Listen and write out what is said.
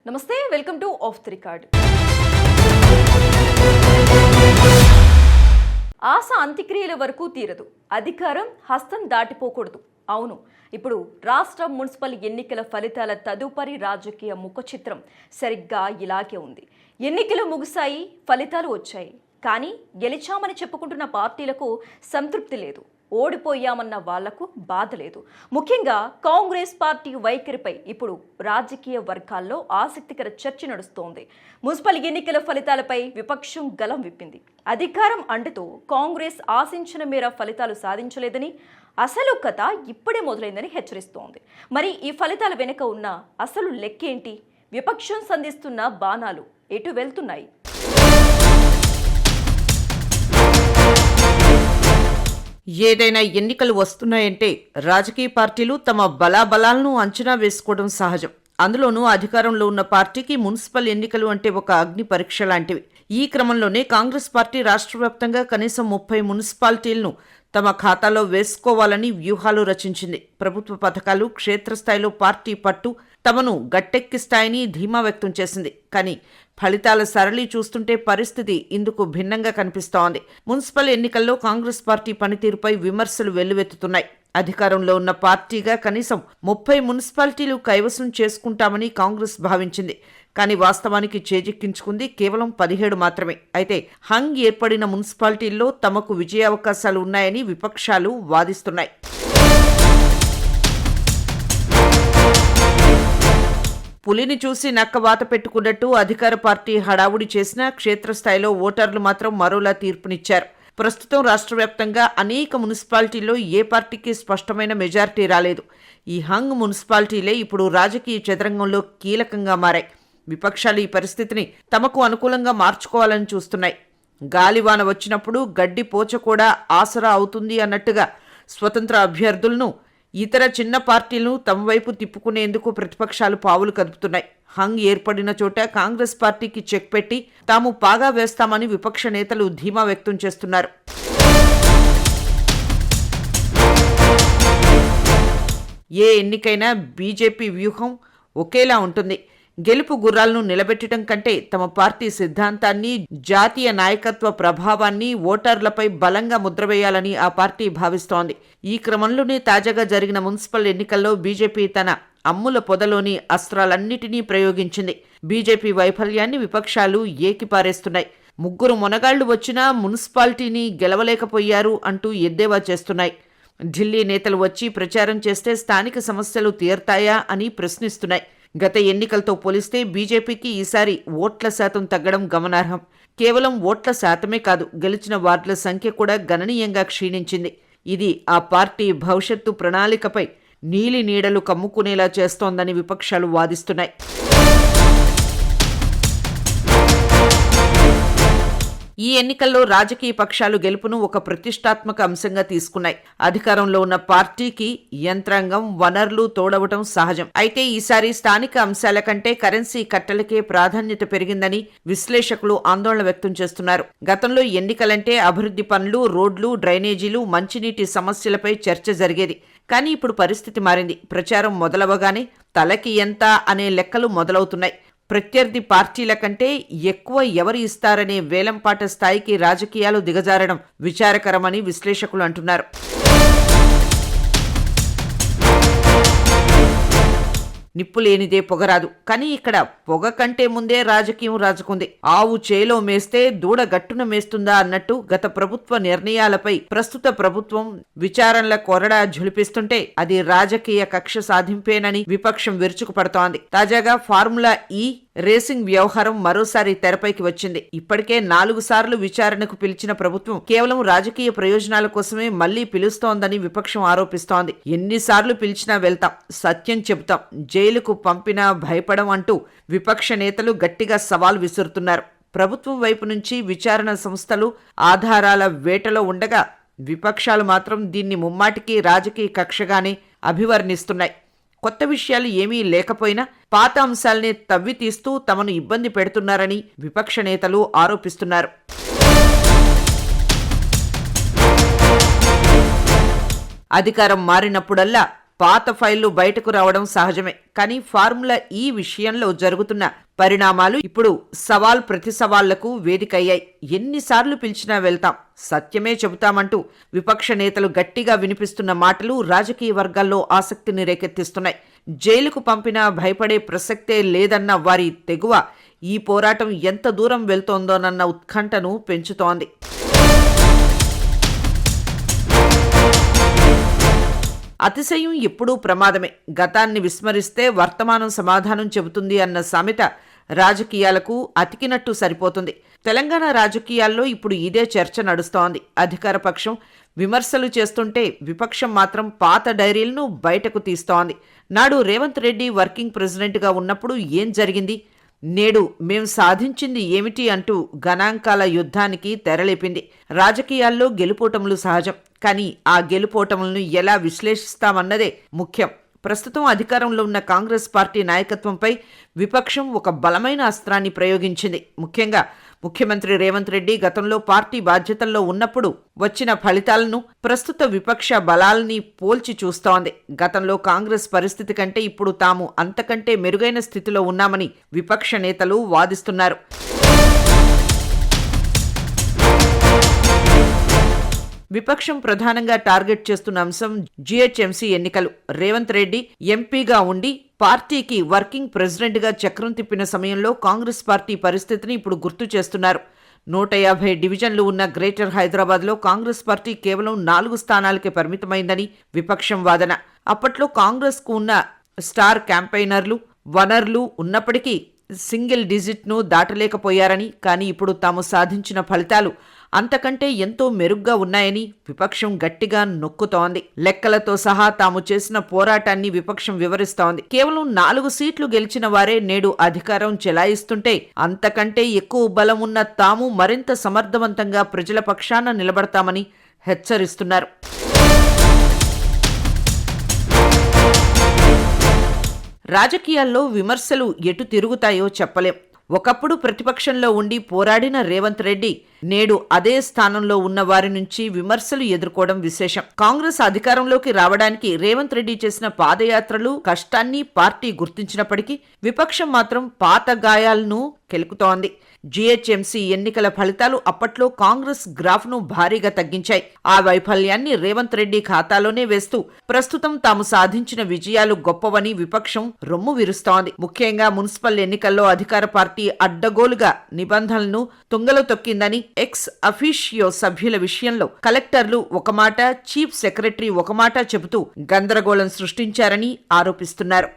నమస్తే, welcome to off the record. ఆశ అంత్యక్రియల వరకు తీరదు, అధికారం హస్తం దాటిపోకూడదు. అవును, ఇప్పుడు రాష్ట్ర మున్సిపల్ ఎన్నికల ఫలితాల తదుపరి రాజకీయ ముఖ చిత్రం సరిగ్గా ఇలాగే ఉంది. ఎన్నికలు ముగిశాయి, ఫలితాలు వచ్చాయి. కానీ గెలిచామని చెప్పుకుంటున్న పార్టీలకు సంతృప్తి లేదు, ఓడిపోయామన్న వాళ్లకు బాధ లేదు. ముఖ్యంగా కాంగ్రెస్ పార్టీ వైఖరిపై ఇప్పుడు రాజకీయ వర్గాల్లో ఆసక్తికర చర్చ నడుస్తోంది. మున్సిపల్ ఎన్నికల ఫలితాలపై విపక్షం గలం విప్పింది. అధికారం అంటుతూ కాంగ్రెస్ ఆశించిన మేర ఫలితాలు సాధించలేదని, అసలు కథ ఇప్పుడే మొదలైందని హెచ్చరిస్తోంది. మరి ఈ ఫలితాల వెనుక ఉన్న అసలు లెక్కేంటి? విపక్షం సంధిస్తున్న బాణాలు ఎటు వెళ్తున్నాయి? ఏదైనా ఎన్నికలు వస్తున్నాయంటే రాజకీయ పార్టీలు తమ బలాబలాలను అంచనా వేసుకోవడం సహజం. అందులోనూ అధికారంలో ఉన్న పార్టీకి మున్సిపల్ ఎన్నికలు అంటే ఒక అగ్ని పరీక్ష లాంటివి. ఈ క్రమంలోనే కాంగ్రెస్ పార్టీ రాష్ట్ర వ్యాప్తంగా కనీసం 30 మున్సిపాలిటీలను తమ ఖాతాలో వేసుకోవాలని వ్యూహాలు రచించింది. ప్రభుత్వ పథకాలు, క్షేత్రస్థాయిలో పార్టీ పట్టు తమను గట్టెక్కిస్తాయని ధీమా వ్యక్తం చేసింది. కానీ ఫలితాల సరళి చూస్తుంటే పరిస్థితి ఇందుకు భిన్నంగా కనిపిస్తోంది. మున్సిపల్ ఎన్నికల్లో కాంగ్రెస్ పార్టీ పనితీరుపై విమర్శలు వెల్లువెత్తుతున్నాయి. అధికారంలో ఉన్న పార్టీగా కనీసం 30 మున్సిపాలిటీలు కైవసం చేసుకుంటామని కాంగ్రెస్ భావించింది. కానీ వాస్తవానికి చేజిక్కించుకుంది కేవలం 17 మాత్రమే. అయితే హంగ్ ఏర్పడిన మున్సిపాలిటీల్లో తమకు విజయావకాశాలు ఉన్నాయని విపక్షాలు వాదిస్తున్నాయి. పులిని చూసి నక్క వాత పెట్టుకున్నట్టు అధికార పార్టీ హడావుడి చేసిన క్షేత్రస్థాయిలో ఓటర్లు మాత్రం మరోలా తీర్పునిచ్చారు. ప్రస్తుతం రాష్ట్ర వ్యాప్తంగా అనేక మున్సిపాలిటీల్లో ఏ పార్టీకి స్పష్టమైన మెజారిటీ రాలేదు. ఈ హంగ్ మున్సిపాలిటీలే ఇప్పుడు రాజకీయ చదరంగంలో కీలకంగా మారాయి. విపక్షాలు ఈ పరిస్థితిని తమకు అనుకూలంగా మార్చుకోవాలని చూస్తున్నాయి. గాలివాన వచ్చినప్పుడు గడ్డి పోచ కూడా ఆసరా అవుతుంది అన్నట్టుగా స్వతంత్ర అభ్యర్థులను, ఇతర చిన్న పార్టీలను తమ వైపు తిప్పుకునేందుకు ప్రతిపక్షాలు పావులు కదుపుతున్నాయి. హంగ్ ఏర్పడిన చోట కాంగ్రెస్ పార్టీకి చెక్ పెట్టి తాము పాగా వేస్తామని విపక్ష నేతలు ధీమా వ్యక్తం చేస్తున్నారు. ఏ ఎన్నికైనా బీజేపీ వ్యూహం ఒకేలా ఉంటుంది. గెలుపు గుర్రాలను నిలబెట్టడం కంటే తమ పార్టీ సిద్ధాంతాన్ని, జాతీయ నాయకత్వ ప్రభావాన్ని ఓటర్లపై బలంగా ముద్రవేయాలని ఆ పార్టీ భావిస్తోంది. ఈ క్రమంలోనే తాజాగా జరిగిన మున్సిపల్ ఎన్నికల్లో బీజేపీ తన అమ్ముల పొదలోని అస్త్రాలన్నిటినీ ప్రయోగించింది. బీజేపీ వైఫల్యాన్ని విపక్షాలు ఏకిపారేస్తున్నాయి. 3 మొనగాళ్లు వచ్చినా మున్సిపాలిటీని గెలవలేకపోయారు అంటూ ఎద్దేవా చేస్తున్నాయి. ఢిల్లీ నేతలు వచ్చి ప్రచారం చేస్తే స్థానిక సమస్యలు తీరతాయా అని ప్రశ్నిస్తున్నాయి. గత ఎన్నికలతో పోలిస్తే బీజేపీకి ఈసారి ఓట్ల శాతం తగ్గడం గమనార్హం. కేవలం ఓట్ల శాతమే కాదు, గెలిచిన వార్డుల సంఖ్య కూడా గణనీయంగా క్షీణించింది. ఇది ఆ పార్టీ భవిష్యత్తు ప్రణాళికపై నీలి నీడలు కమ్ముకునేలా చేస్తోందని విపక్షాలు వాదిస్తున్నాయి. ఈ ఎన్నికల్లో రాజకీయ పక్షాలు గెలుపును ఒక ప్రతిష్టాత్మక అంశంగా తీసుకున్నాయి. అధికారంలో ఉన్న పార్టీకి యంత్రాంగం, వనరులు తోడవటం సహజం. అయితే ఈసారి స్థానిక అంశాల కంటే కరెన్సీ కట్టలకే ప్రాధాన్యత పెరిగిందని విశ్లేషకులు ఆందోళన వ్యక్తం చేస్తున్నారు. గతంలో ఎన్నికలంటే అభివృద్ధి పనులు, రోడ్లు, డ్రైనేజీలు, మంచినీటి సమస్యలపై చర్చ జరిగేది. కానీ ఇప్పుడు పరిస్థితి మారింది. ప్రచారం మొదలవగానే తలకి ఎంత అనే లెక్కలు మొదలవుతున్నాయి. ప్రత్యర్థి పార్టీల కంటే ఎక్కువ ఎవరు ఇస్తారనే వేలంపాట స్థాయికి రాజకీయాలు దిగజారడం విచారకరమని విశ్లేషకులు అంటున్నారు. నిప్పు లేనిదే పొగరాదు. కానీ ఇక్కడ పొగ కంటే ముందే రాజకీయం రాజుకుంది. ఆవు చేలో మేస్తే దూడ గట్టున మేస్తుందా అన్నట్టు గత ప్రభుత్వ నిర్ణయాలపై ప్రస్తుత ప్రభుత్వం విచారణల కొరడా ఝులిపిస్తుంటే అది రాజకీయ కక్ష సాధింపేనని విపక్షం విరుచుకుపడుతోంది. తాజాగా ఫార్ములా ఈ రేసింగ్ వ్యవహారం మరోసారి తెరపైకి వచ్చింది. ఇప్పటికే 4 సార్లు విచారణకు పిలిచిన ప్రభుత్వం కేవలం రాజకీయ ప్రయోజనాల కోసమే మళ్లీ పిలుస్తోందని విపక్షం ఆరోపిస్తోంది. ఎన్నిసార్లు పిలిచినా వెళ్తాం, సత్యం చెబుతాం, జైలుకు పంపినా భయపడం అంటూ విపక్ష నేతలు గట్టిగా సవాల్ విసురుతున్నారు. ప్రభుత్వం వైపు నుంచి విచారణ సంస్థలు ఆధారాల వేటలో ఉండగా విపక్షాలు మాత్రం దీన్ని ముమ్మాటికి రాజకీయ కక్షగానే అభివర్ణిస్తున్నాయి. కొత్త విషయాలు ఏమీ లేకపోయినా పాత అంశాలనే తవ్వి తీస్తూ తమను ఇబ్బంది పెడుతున్నారని విపక్ష నేతలు ఆరోపిస్తున్నారు. అధికారం మారినప్పుడల్లా పాత ఫైళ్లు బయటకు రావడం సహజమే. కానీ ఫార్ములా ఈ విషయంలో జరుగుతున్న పరిణామాలు ఇప్పుడు సవాల్ ప్రతి సవాళ్లకు వేదికయ్యాయి. ఎన్నిసార్లు పిలిచినా వెళ్తాం, సత్యమే చెబుతామంటూ విపక్ష నేతలు గట్టిగా వినిపిస్తున్న మాటలు రాజకీయ వర్గాల్లో ఆసక్తిని రేకెత్తిస్తున్నాయి. జైలుకు పంపినా భయపడే ప్రసక్తే లేదన్న వారి తెగువ ఈ పోరాటం ఎంత దూరం వెళ్తోందోనన్న ఉత్కంఠను పెంచుతోంది. అతిశయం ఎప్పుడూ ప్రమాదమే. గతాన్ని విస్మరిస్తే వర్తమానం సమాధానం చెబుతుంది అన్న సామెత రాజకీయాలకు అతికినట్టు సరిపోతుంది. తెలంగాణ రాజకీయాల్లో ఇప్పుడు ఇదే చర్చ నడుస్తోంది. అధికార పక్షం విమర్శలు చేస్తుంటే విపక్షం మాత్రం పాత డైరీలను బయటకు తీస్తోంది. నాడు రేవంత్ రెడ్డి వర్కింగ్ ప్రెసిడెంట్గా ఉన్నప్పుడు ఏం జరిగింది, నేడు మేం సాధించింది ఏమిటి అంటూ గణాంకాల యుద్ధానికి తెరలేపింది. రాజకీయాల్లో గెలుపోటములు సహజం, కానీ ఆ గెలుపోటములను ఎలా విశ్లేషిస్తామన్నదే ముఖ్యం. ప్రస్తుతం అధికారంలో ఉన్న కాంగ్రెస్ పార్టీ నాయకత్వంపై విపక్షం ఒక బలమైన అస్త్రాన్ని ప్రయోగించింది. ముఖ్యంగా ముఖ్యమంత్రి రేవంత్ రెడ్డి గతంలో పార్టీ బాధ్యతల్లో ఉన్నప్పుడు వచ్చిన ఫలితాలను ప్రస్తుత విపక్ష బలాల్ని పోల్చి చూస్తోంది. గతంలో కాంగ్రెస్ పరిస్థితి కంటే ఇప్పుడు తాము అంతకంటే మెరుగైన స్థితిలో ఉన్నామని విపక్ష నేతలు వాదిస్తున్నారు. విపక్షం ప్రధానంగా టార్గెట్ చేస్తున్న అంశం జీహెచ్ఎంసీ ఎన్నికలు. రేవంత్ రెడ్డి ఎంపీగా ఉండి పార్టీకి వర్కింగ్ ప్రెసిడెంట్గా చక్రం తిప్పిన సమయంలో కాంగ్రెస్ పార్టీ పరిస్థితిని ఇప్పుడు గుర్తు చేస్తున్నారు. 150 డివిజన్లు ఉన్న గ్రేటర్ హైదరాబాద్లో కాంగ్రెస్ పార్టీ కేవలం 4 స్థానాలకే పరిమితమైందని విపక్షం వాదన. అప్పట్లో కాంగ్రెస్కు ఉన్న స్టార్ క్యాంపెయినర్లు, వనర్లు ఉన్నప్పటికీ సింగిల్ డిజిట్ను దాటలేకపోయారని, కానీ ఇప్పుడు తాము సాధించిన ఫలితాలు అంతకంటే ఎంతో మెరుగ్గా ఉన్నాయని విపక్షం గట్టిగా నొక్కుతోంది. లెక్కలతో సహా తాము చేసిన పోరాటాన్ని విపక్షం వివరిస్తోంది. కేవలం 4 సీట్లు గెలిచిన వారే నేడు అధికారం చెలాయిస్తుంటే అంతకంటే ఎక్కువ బలం ఉన్న తాము మరింత సమర్థవంతంగా ప్రజల పక్షాన నిలబడతామని హెచ్చరిస్తున్నారు. రాజకీయాల్లో విమర్శలు ఎటు తిరుగుతాయో చెప్పలేం. ఒకప్పుడు ప్రతిపక్షంలో ఉండి పోరాడిన రేవంత్ రెడ్డి నేడు అదే స్థానంలో ఉన్న వారి నుంచి విమర్శలు ఎదుర్కోవడం విశేషం. కాంగ్రెస్ అధికారంలోకి రావడానికి రేవంత్ రెడ్డి చేసిన పాదయాత్రలు, కష్టాన్ని పార్టీ గుర్తించినప్పటికీ విపక్షం మాత్రం పాత గాయాలను కెలుకుతోంది. జీహెచ్ఎంసీ ఎన్నికల ఫలితాలు అప్పట్లో కాంగ్రెస్ గ్రాఫ్ను భారీగా తగ్గించాయి. ఆ వైఫల్యాన్ని రేవంత్ రెడ్డి ఖాతాలోనే వేస్తూ ప్రస్తుతం తాము సాధించిన విజయాలు గొప్పవని విపక్షం రొమ్ము విరుస్తోంది. ముఖ్యంగా మున్సిపల్ ఎన్నికల్లో అధికార పార్టీ అడ్డగోలుగా నిబంధనలను తుంగలో తొక్కిందని ఎక్స్ అఫీషియో సభ్యుల విషయంలో కలెక్టర్లు ఒక మాట, చీఫ్ సెక్రటరీ ఒక మాట చెబుతూ గందరగోళం సృష్టించారని ఆరోపిస్తున్నారు.